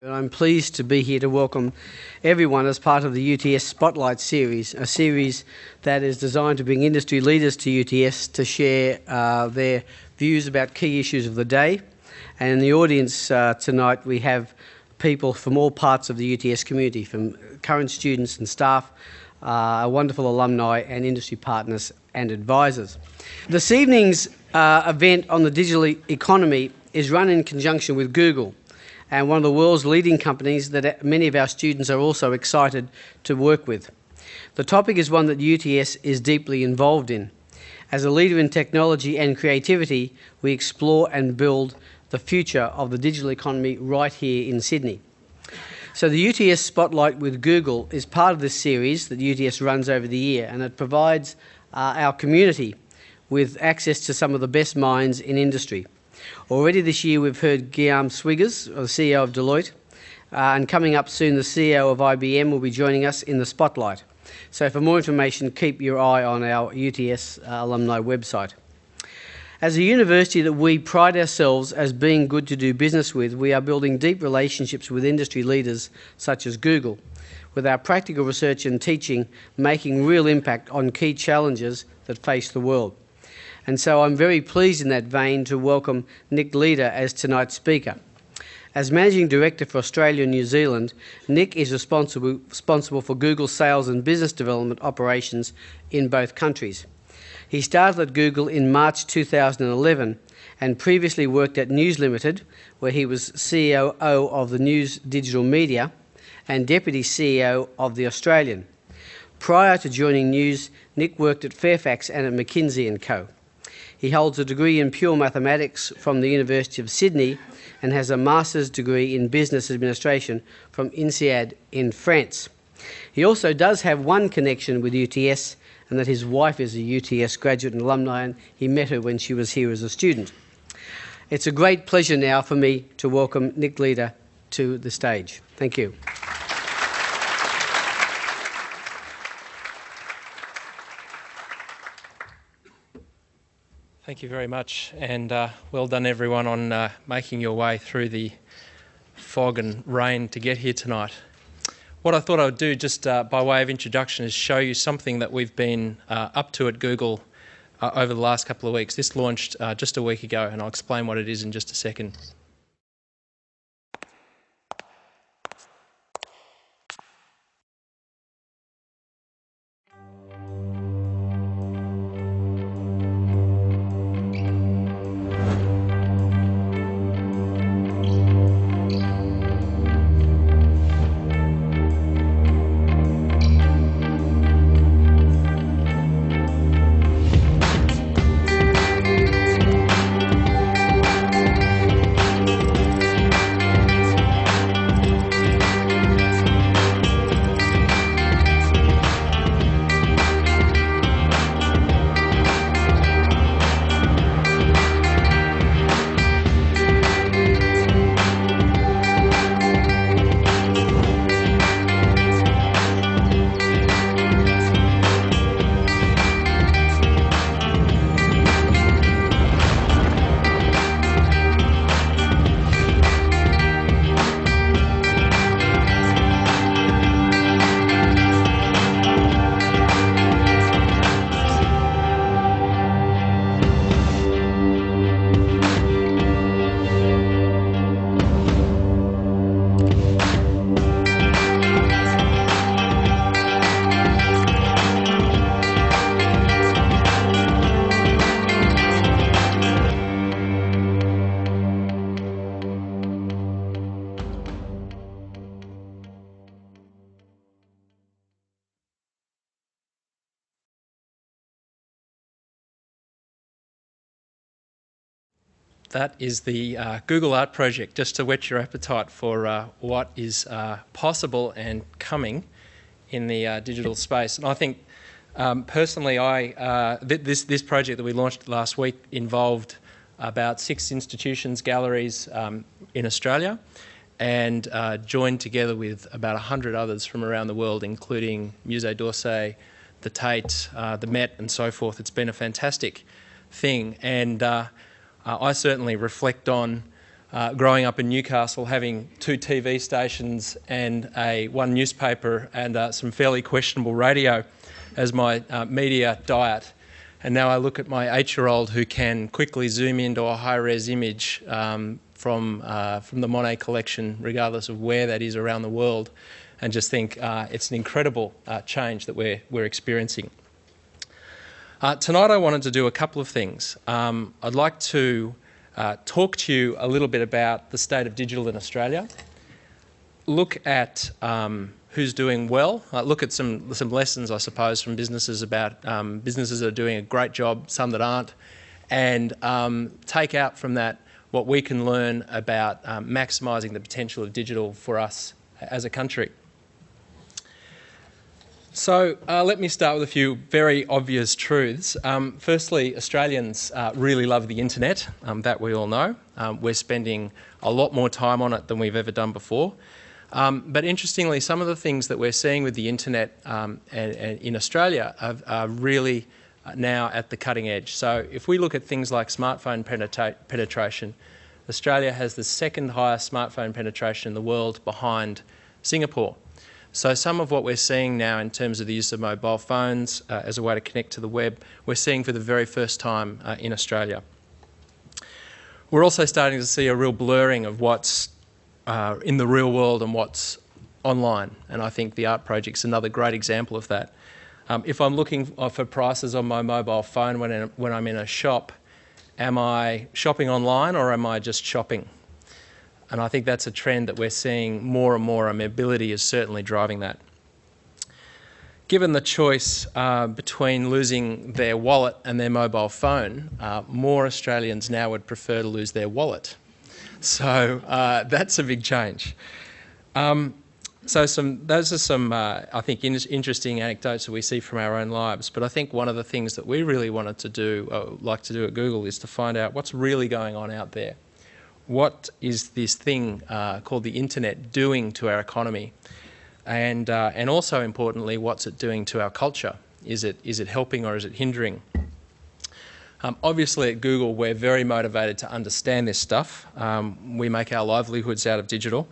I'm pleased to be here to welcome everyone as part of the UTS Spotlight series, a series that is designed to bring industry leaders to UTS to share their views about key issues of the day. And in the audience tonight we have people from all parts of the UTS community, from current students and staff, wonderful alumni and industry partners and advisors. This evening's event on the digital economy is run in conjunction with Google, and one of the world's leading companies that many of our students are also excited to work with. The topic is one that UTS is deeply involved in. As a leader in technology and creativity, we explore and build the future of the digital economy right here in Sydney. So the UTS Spotlight with Google is part of this series that UTS runs over the year, and it provides our community with access to some of the best minds in industry. Already this year we've heard Guillaume Swiggers, the CEO of Deloitte, and coming up soon the CEO of IBM will be joining us in the Spotlight. So for more information, keep your eye on our UTS alumni website. As a university that we pride ourselves as being good to do business with, we are building deep relationships with industry leaders such as Google, with our practical research and teaching making real impact on key challenges that face the world. And so I'm very pleased in that vein to welcome Nick Leeder as tonight's speaker. As Managing Director for Australia and New Zealand, Nick is responsible for Google sales and business development operations in both countries. He started at Google in March 2011 and previously worked at News Limited, where he was CEO of the News Digital Media and Deputy CEO of The Australian. Prior to joining News, Nick worked at Fairfax and at McKinsey & Co. He holds a degree in pure mathematics from the University of Sydney and has a master's degree in business administration from INSEAD in France. He also does have one connection with UTS, and that his wife is a UTS graduate and alumni, and he met her when she was here as a student. It's a great pleasure now for me to welcome Nick Leeder to the stage. Thank you. Thank you very much, and well done everyone on making your way through the fog and rain to get here tonight. What I thought I would do, just by way of introduction, is show you something that we've been up to at Google over the last couple of weeks. This launched just a week ago, and I'll explain what it is in just a second. That is the Google Art project, just to whet your appetite for what is possible and coming in the digital space. And I think personally, this project that we launched last week involved about 6 institutions, galleries in Australia, and joined together with about 100 others from around the world, including Musée d'Orsay, the Tate, the Met, and so forth. It's been a fantastic thing, and I certainly reflect on growing up in Newcastle, having 2 TV stations and one newspaper and some fairly questionable radio as my media diet. And now I look at my 8-year-old who can quickly zoom into a high-res image from the Monet collection, regardless of where that is around the world, and just think it's an incredible change that we're experiencing. Tonight I wanted to do a couple of things. I'd like to talk to you a little bit about the state of digital in Australia, look at who's doing well, look at some lessons, I suppose, from businesses about businesses that are doing a great job, some that aren't, and take out from that what we can learn about maximising the potential of digital for us as a country. So let me start with a few very obvious truths. Firstly, Australians really love the internet, that we all know. We're spending a lot more time on it than we've ever done before. But interestingly, some of the things that we're seeing with the internet in Australia are really now at the cutting edge. So if we look at things like smartphone penetration, Australia has the second highest smartphone penetration in the world behind Singapore. So some of what we're seeing now in terms of the use of mobile phones as a way to connect to the web, we're seeing for the very first time in Australia. We're also starting to see a real blurring of what's in the real world and what's online, and I think the art project's another great example of that. If I'm looking for prices on my mobile phone when I'm in a shop, am I shopping online or am I just shopping? And I think that's a trend that we're seeing more and more, and mobility is certainly driving that. Given the choice between losing their wallet and their mobile phone, more Australians now would prefer to lose their wallet. So that's a big change. Those are some, I think, interesting anecdotes that we see from our own lives. But I think one of the things that we really wanted to do, like to do at Google, is to find out what's really going on out there. What is this thing called the internet doing to our economy? And also importantly, what's it doing to our culture? Is it helping or is it hindering? Obviously at Google, we're very motivated to understand this stuff. We make our livelihoods out of digital.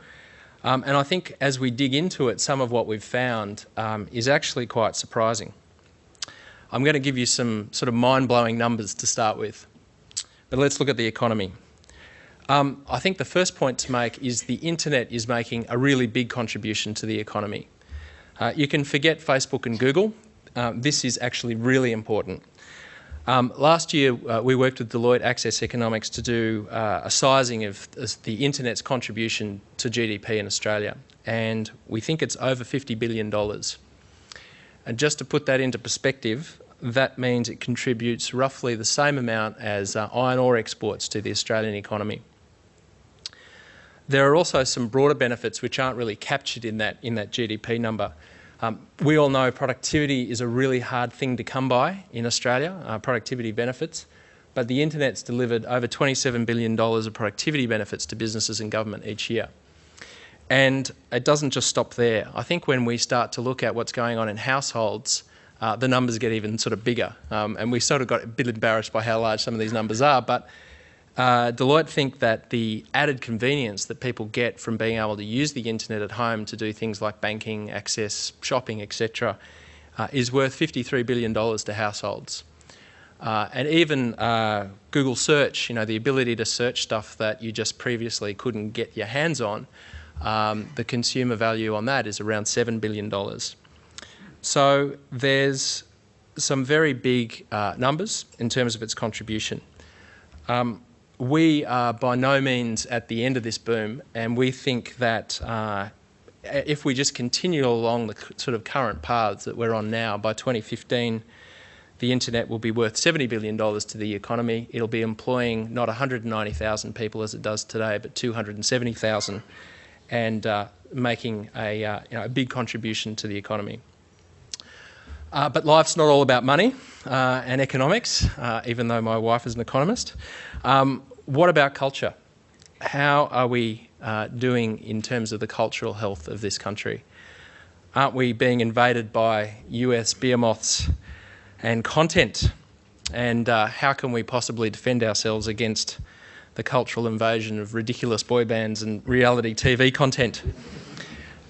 And I think as we dig into it, some of what we've found is actually quite surprising. I'm going to give you some sort of mind-blowing numbers to start with. But let's look at the economy. I think the first point to make is the internet is making a really big contribution to the economy. You can forget Facebook and Google. This is actually really important. Last year, we worked with Deloitte Access Economics to do a sizing of the internet's contribution to GDP in Australia, and we think it's over $50 billion. And just to put that into perspective, that means it contributes roughly the same amount as iron ore exports to the Australian economy. There are also some broader benefits which aren't really captured in that GDP number. We all know productivity is a really hard thing to come by in Australia, productivity benefits, but the internet's delivered over $27 billion of productivity benefits to businesses and government each year. And it doesn't just stop there. I think when we start to look at what's going on in households, the numbers get even sort of bigger. And we sort of got a bit embarrassed by how large some of these numbers are, but Deloitte think that the added convenience that people get from being able to use the internet at home to do things like banking, access, shopping, etc., is worth $53 billion to households. And even Google search, the ability to search stuff that you just previously couldn't get your hands on, the consumer value on that is around $7 billion. So there's some very big numbers in terms of its contribution. We are by no means at the end of this boom, and we think that if we just continue along the sort of current paths that we're on now, by 2015, the internet will be worth $70 billion to the economy. It'll be employing not 190,000 people as it does today, but 270,000, and making a big contribution to the economy. But life's not all about money and economics, even though my wife is an economist. What about culture? How are we doing in terms of the cultural health of this country? Aren't we being invaded by US behemoths and content? And how can we possibly defend ourselves against the cultural invasion of ridiculous boy bands and reality TV content.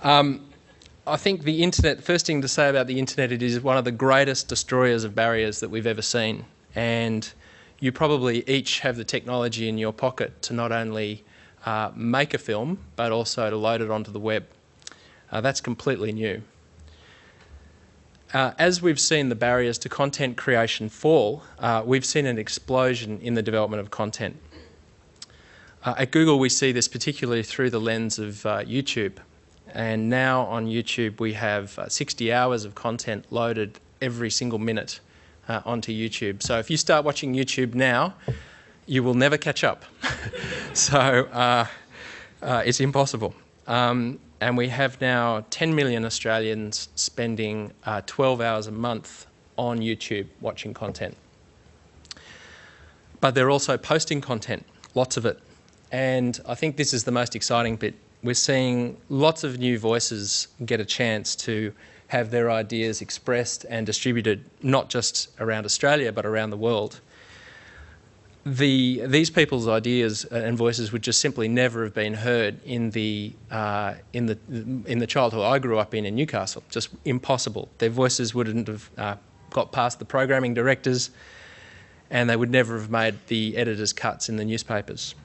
I think the internet, first thing to say about the internet, it is one of the greatest destroyers of barriers that we've ever seen. And you probably each have the technology in your pocket to not only make a film, but also to load it onto the web. That's completely new. As we've seen the barriers to content creation fall, we've seen an explosion in the development of content. At Google, we see this particularly through the lens of YouTube. And now on YouTube, we have 60 hours of content loaded every single minute onto YouTube. So if you start watching YouTube now, you will never catch up. So it's impossible. And we have now 10 million Australians spending 12 hours a month on YouTube watching content. But they're also posting content, lots of it. And I think this is the most exciting bit. We're seeing lots of new voices get a chance to have their ideas expressed and distributed, not just around Australia, but around the world. These people's ideas and voices would just simply never have been heard in the childhood I grew up in Newcastle. Just impossible. Their voices wouldn't have got past the programming directors, and they would never have made the editors' cuts in the newspapers.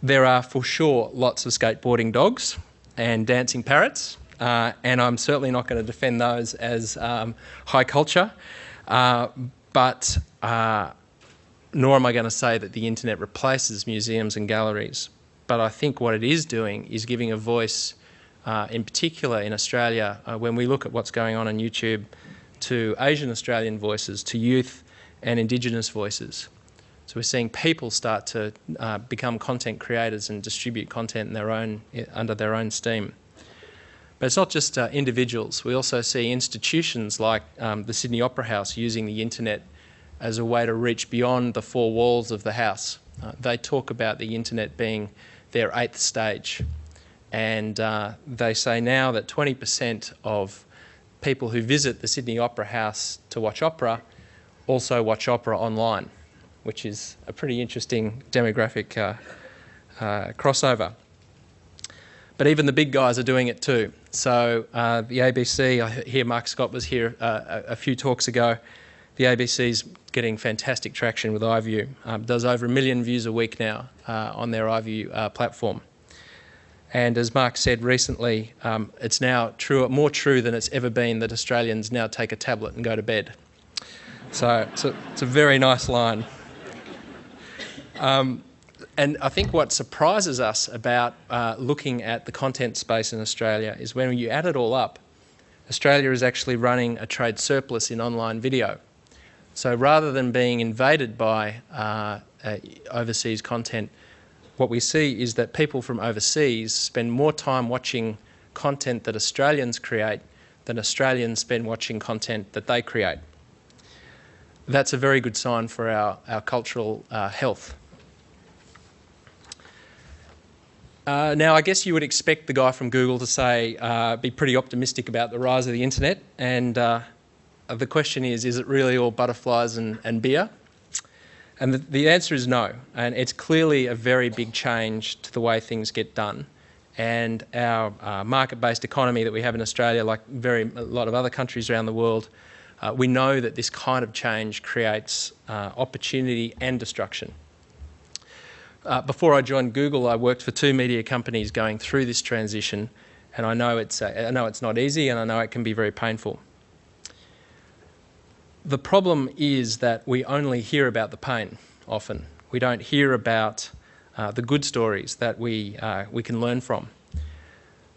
There are for sure lots of skateboarding dogs and dancing parrots, and I'm certainly not going to defend those as high culture, but nor am I going to say that the internet replaces museums and galleries. But I think what it is doing is giving a voice, in particular in Australia, when we look at what's going on YouTube, to Asian Australian voices, to youth and Indigenous voices. So we're seeing people start to become content creators and distribute content in under their own steam. But it's not just individuals. We also see institutions like the Sydney Opera House using the internet as a way to reach beyond the four walls of the house. They talk about the internet being their 8th stage. And they say now that 20% of people who visit the Sydney Opera House to watch opera also watch opera online, which is a pretty interesting demographic crossover. But even the big guys are doing it too. So the ABC, I hear Mark Scott was here a few talks ago. The ABC's getting fantastic traction with iView. Does over 1 million views a week now on their iView platform. And as Mark said recently, it's now more true than it's ever been that Australians now take a tablet and go to bed. So it's a very nice line. And I think what surprises us about looking at the content space in Australia is when you add it all up, Australia is actually running a trade surplus in online video. So rather than being invaded by overseas content, what we see is that people from overseas spend more time watching content that Australians create than Australians spend watching content that they create. That's a very good sign for our cultural health. Now, I guess you would expect the guy from Google to say, be pretty optimistic about the rise of the internet, and the question is it really all butterflies and beer? And the answer is no, and it's clearly a very big change to the way things get done. And our market-based economy that we have in Australia, like a lot of other countries around the world, we know that this kind of change creates opportunity and destruction. Before I joined Google, I worked for 2 media companies going through this transition, and I know it's not easy, and I know it can be very painful. The problem is that we only hear about the pain often. We don't hear about the good stories that we can learn from.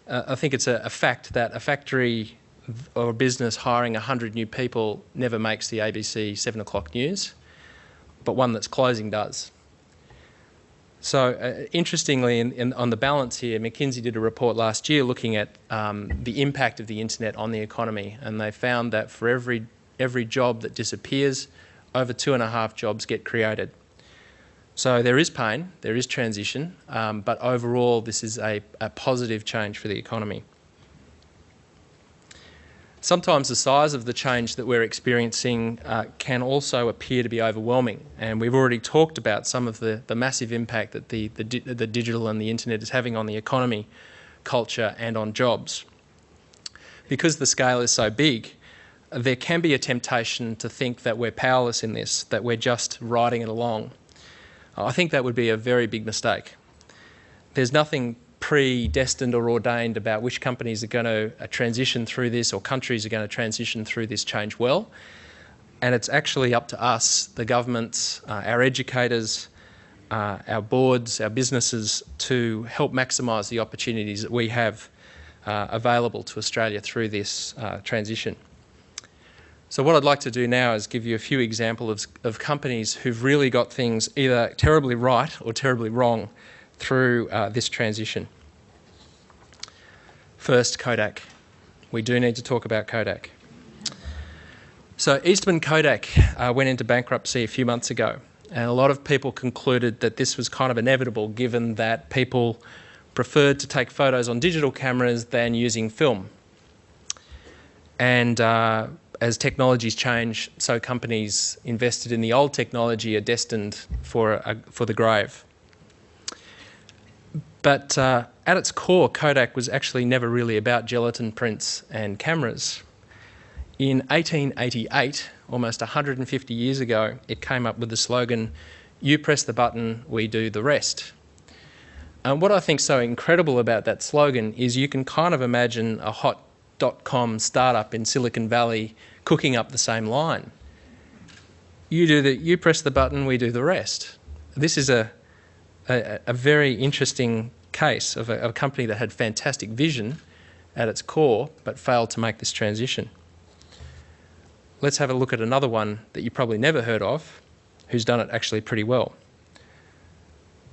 I think it's a fact that a factory or a business hiring 100 new people never makes the ABC 7 o'clock news, but one that's closing does. So interestingly, on the balance here, McKinsey did a report last year looking at the impact of the internet on the economy, and they found that for every job that disappears, over 2.5 jobs get created. So there is pain, there is transition, but overall this is a positive change for the economy. Sometimes the size of the change that we're experiencing can also appear to be overwhelming, and we've already talked about some of the massive impact that the digital and the internet is having on the economy, culture and on jobs. Because the scale is so big, there can be a temptation to think that we're powerless in this, that we're just riding it along. I think that would be a very big mistake. There's nothing predestined or ordained about which companies are going to transition through this or countries are going to transition through this change well. And it's actually up to us, the governments, our educators, our boards, our businesses, to help maximise the opportunities that we have available to Australia through this transition. So what I'd like to do now is give you a few examples of companies who've really got things either terribly right or terribly wrong through this transition. First, Kodak. We do need to talk about Kodak. So Eastman Kodak went into bankruptcy a few months ago, and a lot of people concluded that this was kind of inevitable given that people preferred to take photos on digital cameras than using film. And as technologies change, so companies invested in the old technology are destined for the grave. But at its core, Kodak was actually never really about gelatin prints and cameras. In 1888, almost 150 years ago, it came up with the slogan, "You press the button, we do the rest." And what I think is so incredible about that slogan is you can kind of imagine a hot .com startup in Silicon Valley cooking up the same line. You press the button, we do the rest. This is a very interesting case of a company that had fantastic vision at its core but failed to make this transition. Let's have a look at another one that you probably never heard of, who's done it actually pretty well.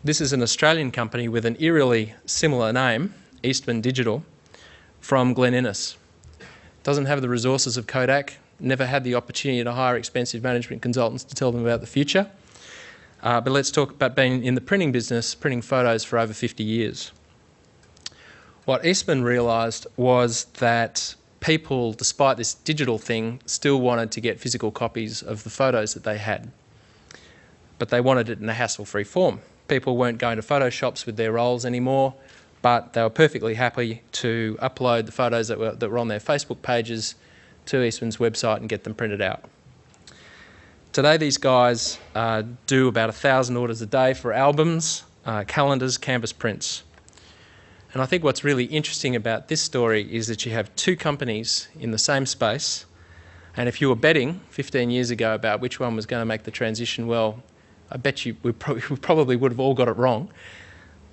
This is an Australian company with an eerily similar name, Eastman Digital, from Glen Innes. Doesn't have the resources of Kodak, never had the opportunity to hire expensive management consultants to tell them about the future. But let's talk about being in the printing business, printing photos for over 50 years. What Eastman realised was that people, despite this digital thing, still wanted to get physical copies of the photos that they had. But they wanted it in a hassle-free form. People weren't going to photo shops with their rolls anymore, but they were perfectly happy to upload the photos that were on their Facebook pages to Eastman's website and get them printed out. Today these guys do about 1,000 orders a day for albums, calendars, canvas prints. And I think what's really interesting about this story is that you have two companies in the same space, and if you were betting 15 years ago about which one was going to make the transition well, I bet you we probably would have all got it wrong,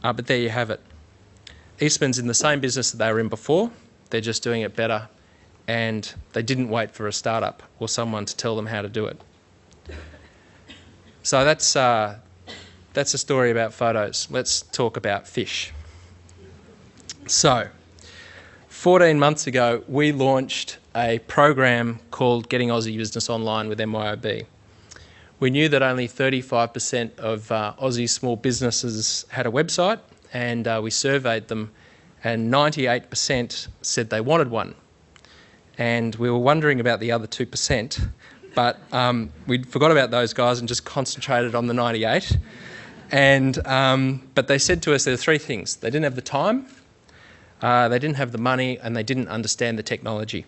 but there you have it. Eastman's in the same business that they were in before, they're just doing it better, and they didn't wait for a startup or someone to tell them how to do it. So that's a story about photos. Let's talk about fish. So, 14 months ago, we launched a program called Getting Aussie Business Online with MYOB. We knew that only 35% of Aussie small businesses had a website, and we surveyed them, and 98% said they wanted one. And we were wondering about the other 2%, but we forgot about those guys and just concentrated on the 98. But they said to us there were three things. They didn't have the time, they didn't have the money, and they didn't understand the technology.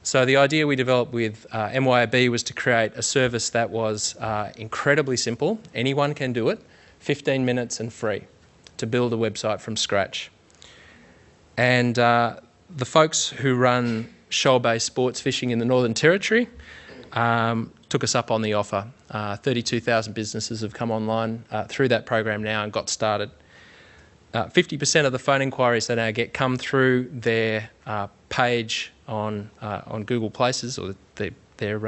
So the idea we developed with MYOB was to create a service that was incredibly simple. Anyone can do it, 15 minutes and free, to build a website from scratch. And the folks who run shoal-based sports fishing in the Northern Territory took us up on the offer. 32,000 businesses have come online through that program now and got started. 50% of the phone inquiries they now get come through their page on Google Places, or their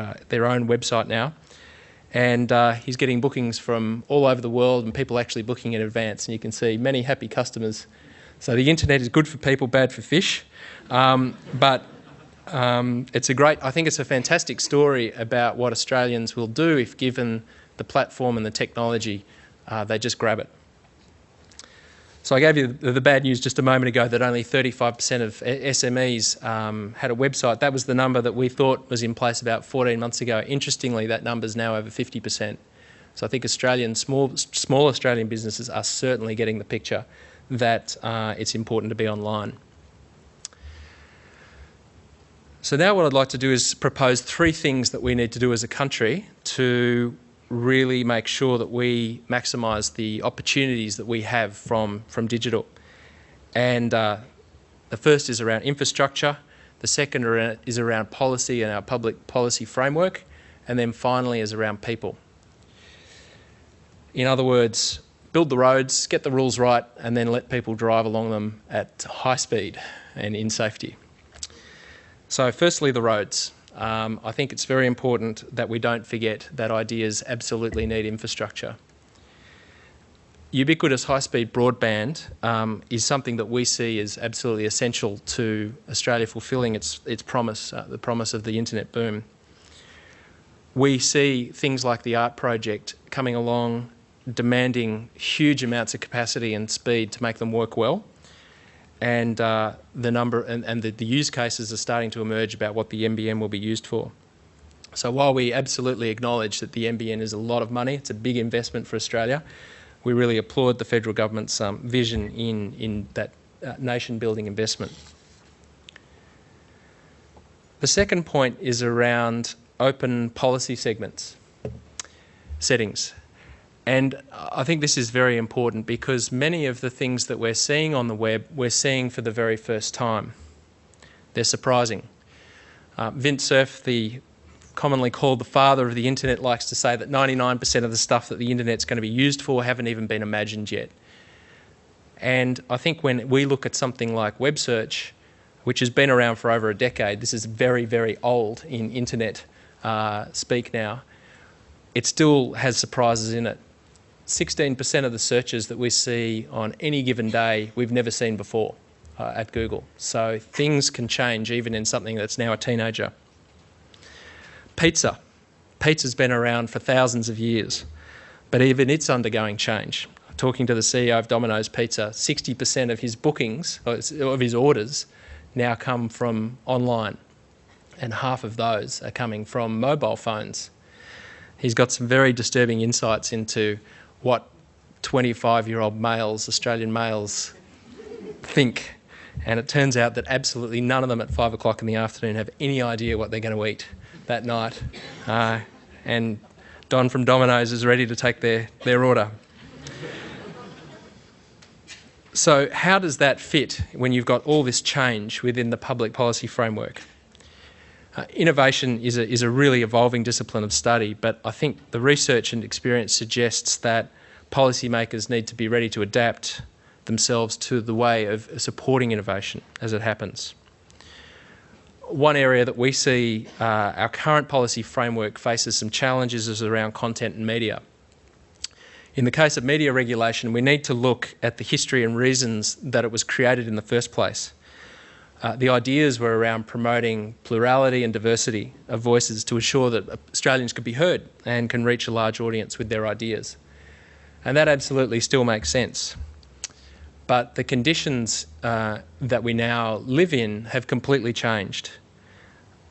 own website now. And he's getting bookings from all over the world and people actually booking in advance. And you can see many happy customers. So the internet is good for people, bad for fish. But I think it's a fantastic story about what Australians will do if given the platform and the technology, they just grab it. So I gave you the bad news just a moment ago that only 35% of SMEs had a website. That was the number that we thought was in place about 14 months ago. Interestingly, that number's now over 50%. So I think small Australian businesses are certainly getting the picture that it's important to be online. So now what I'd like to do is propose 3 things that we need to do as a country to really make sure that we maximise the opportunities that we have from digital. And the first is around infrastructure, the second is around policy and our public policy framework, and then finally is around people. In other words, build the roads, get the rules right, and then let people drive along them at high speed and in safety. So firstly, the roads. I think it's very important that we don't forget that ideas absolutely need infrastructure. Ubiquitous high-speed broadband is something that we see as absolutely essential to Australia fulfilling its promise, the promise of the internet boom. We see things like the ART project coming along, demanding huge amounts of capacity and speed to make them work well. And the use cases are starting to emerge about what the NBN will be used for. So while we absolutely acknowledge that the NBN is a lot of money, it's a big investment for Australia, we really applaud the federal government's vision in that nation-building investment. The second point is around open policy settings. And I think this is very important because many of the things that we're seeing on the web, we're seeing for the very first time. They're surprising. Vint Cerf, the commonly called the father of the internet, likes to say that 99% of the stuff that the internet's going to be used for haven't even been imagined yet. And I think when we look at something like web search, which has been around for over a decade, this is very, very old in internet speak now, it still has surprises in it. 16% of the searches that we see on any given day we've never seen before at Google. So things can change even in something that's now a teenager. Pizza. Pizza's been around for thousands of years, but even it's undergoing change. Talking to the CEO of Dominos Pizza, 60% of his bookings, of his orders, now come from online, and half of those are coming from mobile phones. He's got some very disturbing insights into what 25-year-old males, Australian males, think. And it turns out that absolutely none of them at 5 o'clock in the afternoon have any idea what they're going to eat that night. And Don from Dominos is ready to take their order. So how does that fit when you've got all this change within the public policy framework? Innovation is a really evolving discipline of study, but I think the research and experience suggests that policymakers need to be ready to adapt themselves to the way of supporting innovation as it happens. One area that we see our current policy framework faces some challenges is around content and media. In the case of media regulation, we need to look at the history and reasons that it was created in the first place. The ideas were around promoting plurality and diversity of voices to ensure that Australians could be heard and can reach a large audience with their ideas. And that absolutely still makes sense. But the conditions that we now live in have completely changed.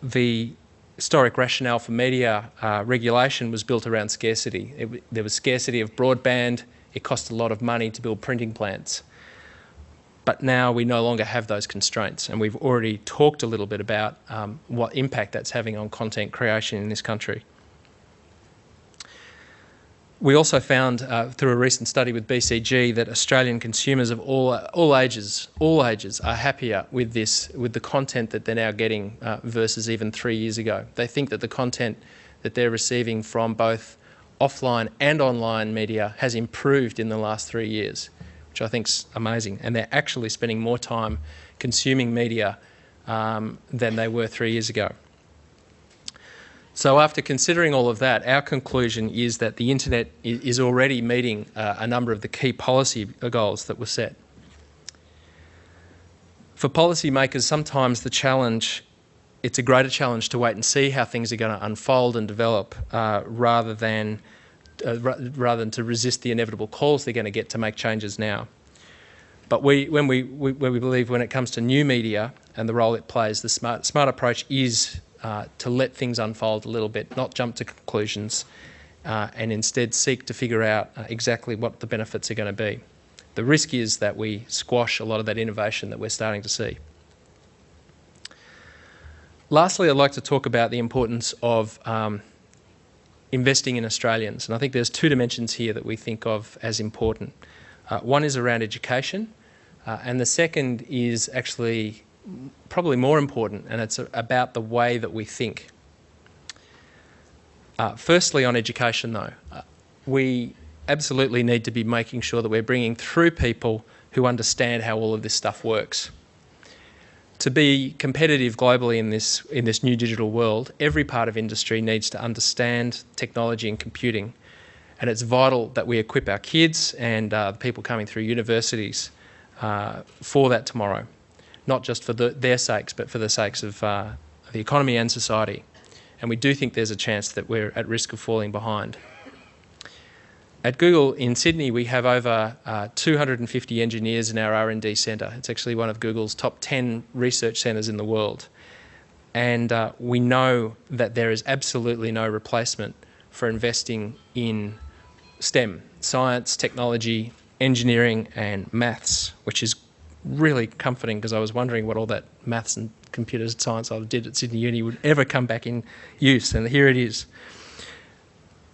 The historic rationale for media regulation was built around scarcity. There was scarcity of broadband. It cost a lot of money to build printing plants. But now we no longer have those constraints, and we've already talked a little bit about what impact that's having on content creation in this country. We also found through a recent study with BCG that Australian consumers of all ages are happier with the content that they're now getting versus even 3 years ago. They think that the content that they're receiving from both offline and online media has improved in the last 3 years, which I think's amazing. And they're actually spending more time consuming media than they were 3 years ago. So after considering all of that, our conclusion is that the internet is already meeting a number of the key policy goals that were set. For policymakers, sometimes it's a greater challenge to wait and see how things are going to unfold and develop rather than to resist the inevitable calls they're going to get to make changes now. But when we believe when it comes to new media and the role it plays, the smart approach is to let things unfold a little bit, not jump to conclusions, and instead seek to figure out exactly what the benefits are going to be. The risk is that we squash a lot of that innovation that we're starting to see. Lastly, I'd like to talk about the importance of investing in Australians. And I think there's two dimensions here that we think of as important. One is around education, and the second is actually probably more important, and it's about the way that we think. Firstly, on education though, we absolutely need to be making sure that we're bringing through people who understand how all of this stuff works. To be competitive globally in this new digital world, every part of industry needs to understand technology and computing, and it's vital that we equip our kids and the people coming through universities for that tomorrow, not just for their sakes, but for the sakes of the economy and society. And we do think there's a chance that we're at risk of falling behind. At Google in Sydney, we have over 250 engineers in our R&D centre. It's actually one of Google's top 10 research centres in the world. And we know that there is absolutely no replacement for investing in STEM, science, technology, engineering and maths, which is really comforting because I was wondering what all that maths and computer science I did at Sydney Uni would ever come back in use, and here it is.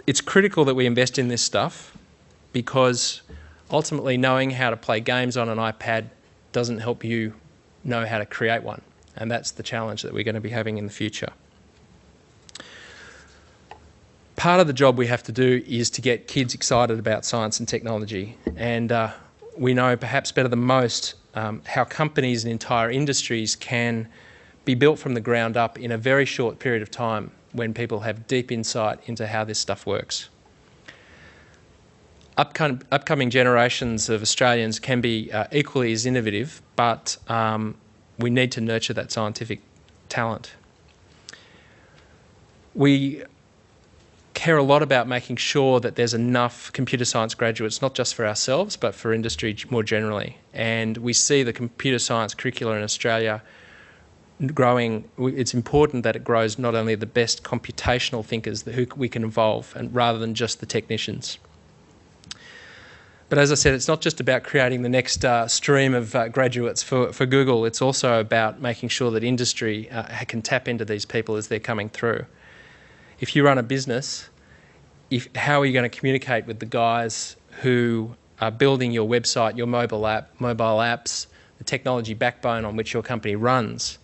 It's critical that we invest in this stuff because ultimately knowing how to play games on an iPad doesn't help you know how to create one, and that's the challenge that we're going to be having in the future. Part of the job we have to do is to get kids excited about science and technology, and we know perhaps better than most how companies and entire industries can be built from the ground up in a very short period of time when people have deep insight into how this stuff works. Upcoming generations of Australians can be equally as innovative, but we need to nurture that scientific talent. We care a lot about making sure that there's enough computer science graduates, not just for ourselves, but for industry more generally. And we see the computer science curricula in Australia growing. It's important that it grows not only the best computational thinkers who we can involve, and rather than just the technicians. But as I said, it's not just about creating the next stream of graduates for Google. It's also about making sure that industry can tap into these people as they're coming through. If you run a business, how are you going to communicate with the guys who are building your website, your mobile apps, the technology backbone on which your company runs?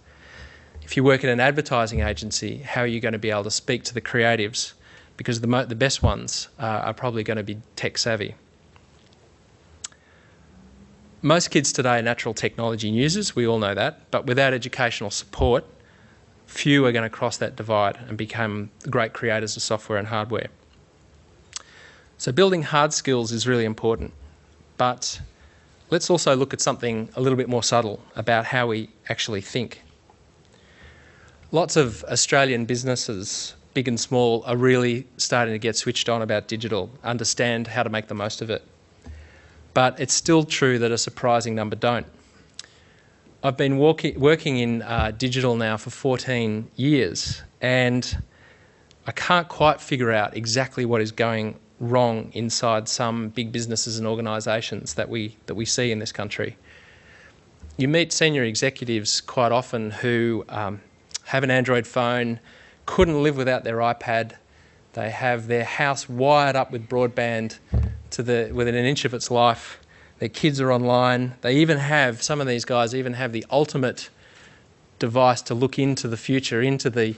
If you work in an advertising agency, how are you going to be able to speak to the creatives? Because the best ones are probably going to be tech savvy. Most kids today are natural technology users, we all know that, but without educational support, few are going to cross that divide and become great creators of software and hardware. So building hard skills is really important, but let's also look at something a little bit more subtle about how we actually think. Lots of Australian businesses, big and small, are really starting to get switched on about digital, understand how to make the most of it. But it's still true that a surprising number don't. I've been working in digital now for 14 years, and I can't quite figure out exactly what is going wrong inside some big businesses and organisations that we see in this country. You meet senior executives quite often who have an Android phone, couldn't live without their iPad. They have their house wired up with broadband within an inch of its life. Their kids are online. They even have, some of these guys even have the ultimate device to look into the future, into the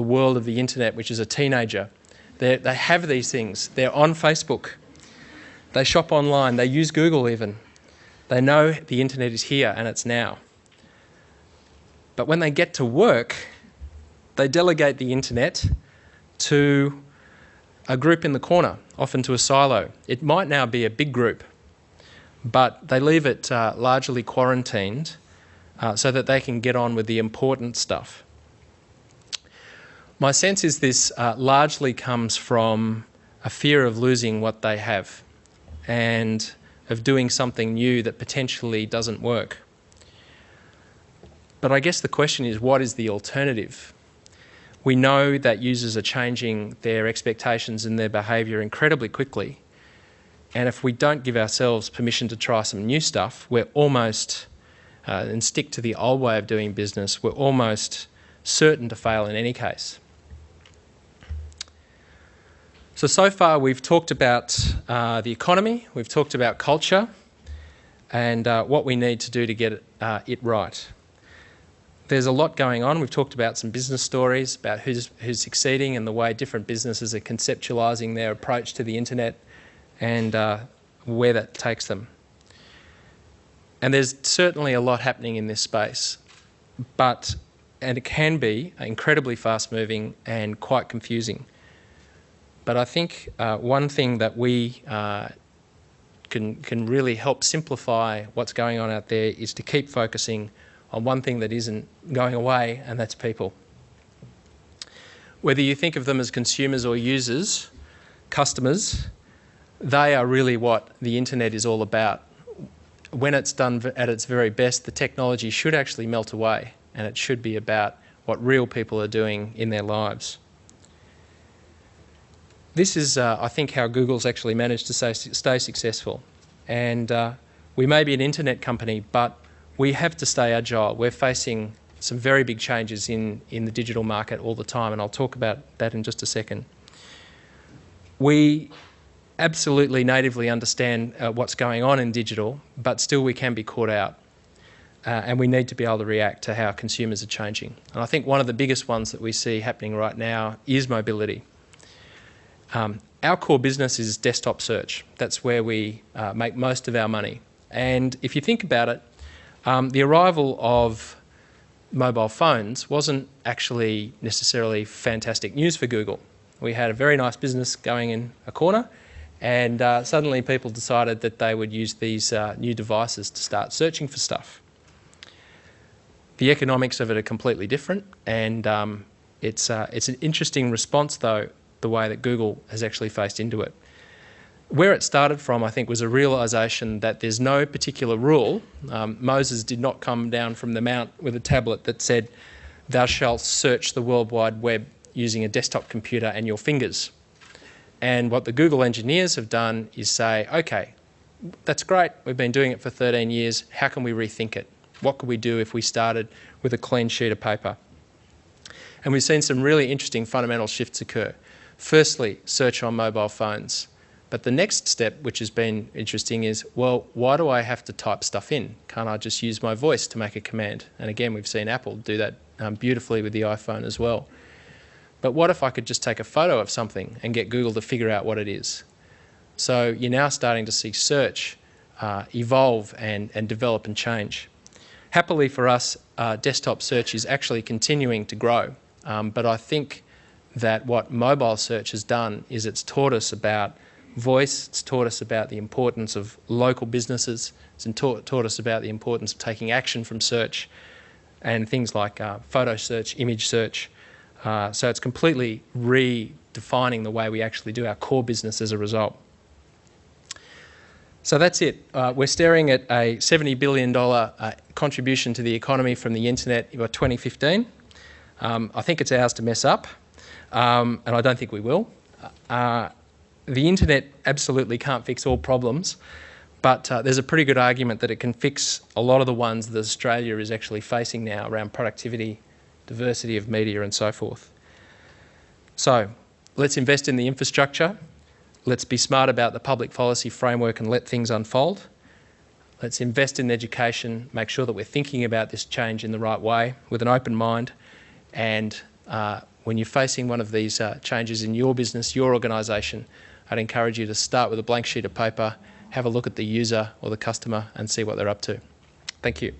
world of the internet, which is a teenager. They have these things. They're on Facebook. They shop online. They use Google even. They know the internet is here and it's now. But when they get to work, they delegate the internet to a group in the corner, often to a silo. It might now be a big group, but they leave it largely quarantined so that they can get on with the important stuff. My sense is this largely comes from a fear of losing what they have. And of doing something new that potentially doesn't work. But I guess the question is, what is the alternative? We know that users are changing their expectations and their behaviour incredibly quickly. And if we don't give ourselves permission to try some new stuff, we're almost, and stick to the old way of doing business, we're almost certain to fail in any case. So far we've talked about the economy, we've talked about culture, and what we need to do to get it right. There's a lot going on. We've talked about some business stories about who's succeeding and the way different businesses are conceptualising their approach to the internet and where that takes them. And there's certainly a lot happening in this space, and it can be incredibly fast-moving and quite confusing. But I think one thing that we can really help simplify what's going on out there is to keep focusing on one thing that isn't going away, and that's people. Whether you think of them as consumers or users, customers, they are really what the internet is all about. When it's done at its very best, the technology should actually melt away, and it should be about what real people are doing in their lives. This is, I think, how Google's actually managed to stay successful. And we may be an internet company, but we have to stay agile. We're facing some very big changes in the digital market all the time, and I'll talk about that in just a second. We absolutely natively understand what's going on in digital, but still we can be caught out. And we need to be able to react to how consumers are changing. And I think one of the biggest ones that we see happening right now is mobility. Our core business is desktop search. That's where we make most of our money. And if you think about it, the arrival of mobile phones wasn't actually necessarily fantastic news for Google. We had a very nice business going in a corner, and suddenly people decided that they would use these new devices to start searching for stuff. The economics of it are completely different, and it's an interesting response, though, the way that Google has actually faced into it. Where it started from, I think, was a realisation that there's no particular rule. Moses did not come down from the mount with a tablet that said, "Thou shalt search the World Wide Web using a desktop computer and your fingers." And what the Google engineers have done is say, okay, that's great, we've been doing it for 13 years, how can we rethink it? What could we do if we started with a clean sheet of paper? And we've seen some really interesting fundamental shifts occur. Firstly, search on mobile phones. But the next step, which has been interesting, is, well, why do I have to type stuff in? Can't I just use my voice to make a command? And again, we've seen Apple do that beautifully with the iPhone as well. But what if I could just take a photo of something and get Google to figure out what it is? So you're now starting to see search evolve and develop and change. Happily for us, desktop search is actually continuing to grow. But I think that what mobile search has done is it's taught us about voice, it's taught us about the importance of local businesses, it's taught us about the importance of taking action from search and things like photo search, image search. So it's completely redefining the way we actually do our core business as a result. So that's it. We're staring at a $70 billion contribution to the economy from the internet by 2015. I think it's ours to mess up, and I don't think we will. The internet absolutely can't fix all problems, but there's a pretty good argument that it can fix a lot of the ones that Australia is actually facing now around productivity, diversity of media and so forth. So let's invest in the infrastructure. Let's be smart about the public policy framework and let things unfold. Let's invest in education, make sure that we're thinking about this change in the right way with an open mind. And when you're facing one of these changes in your business, your organisation, I'd encourage you to start with a blank sheet of paper, have a look at the user or the customer and see what they're up to. Thank you.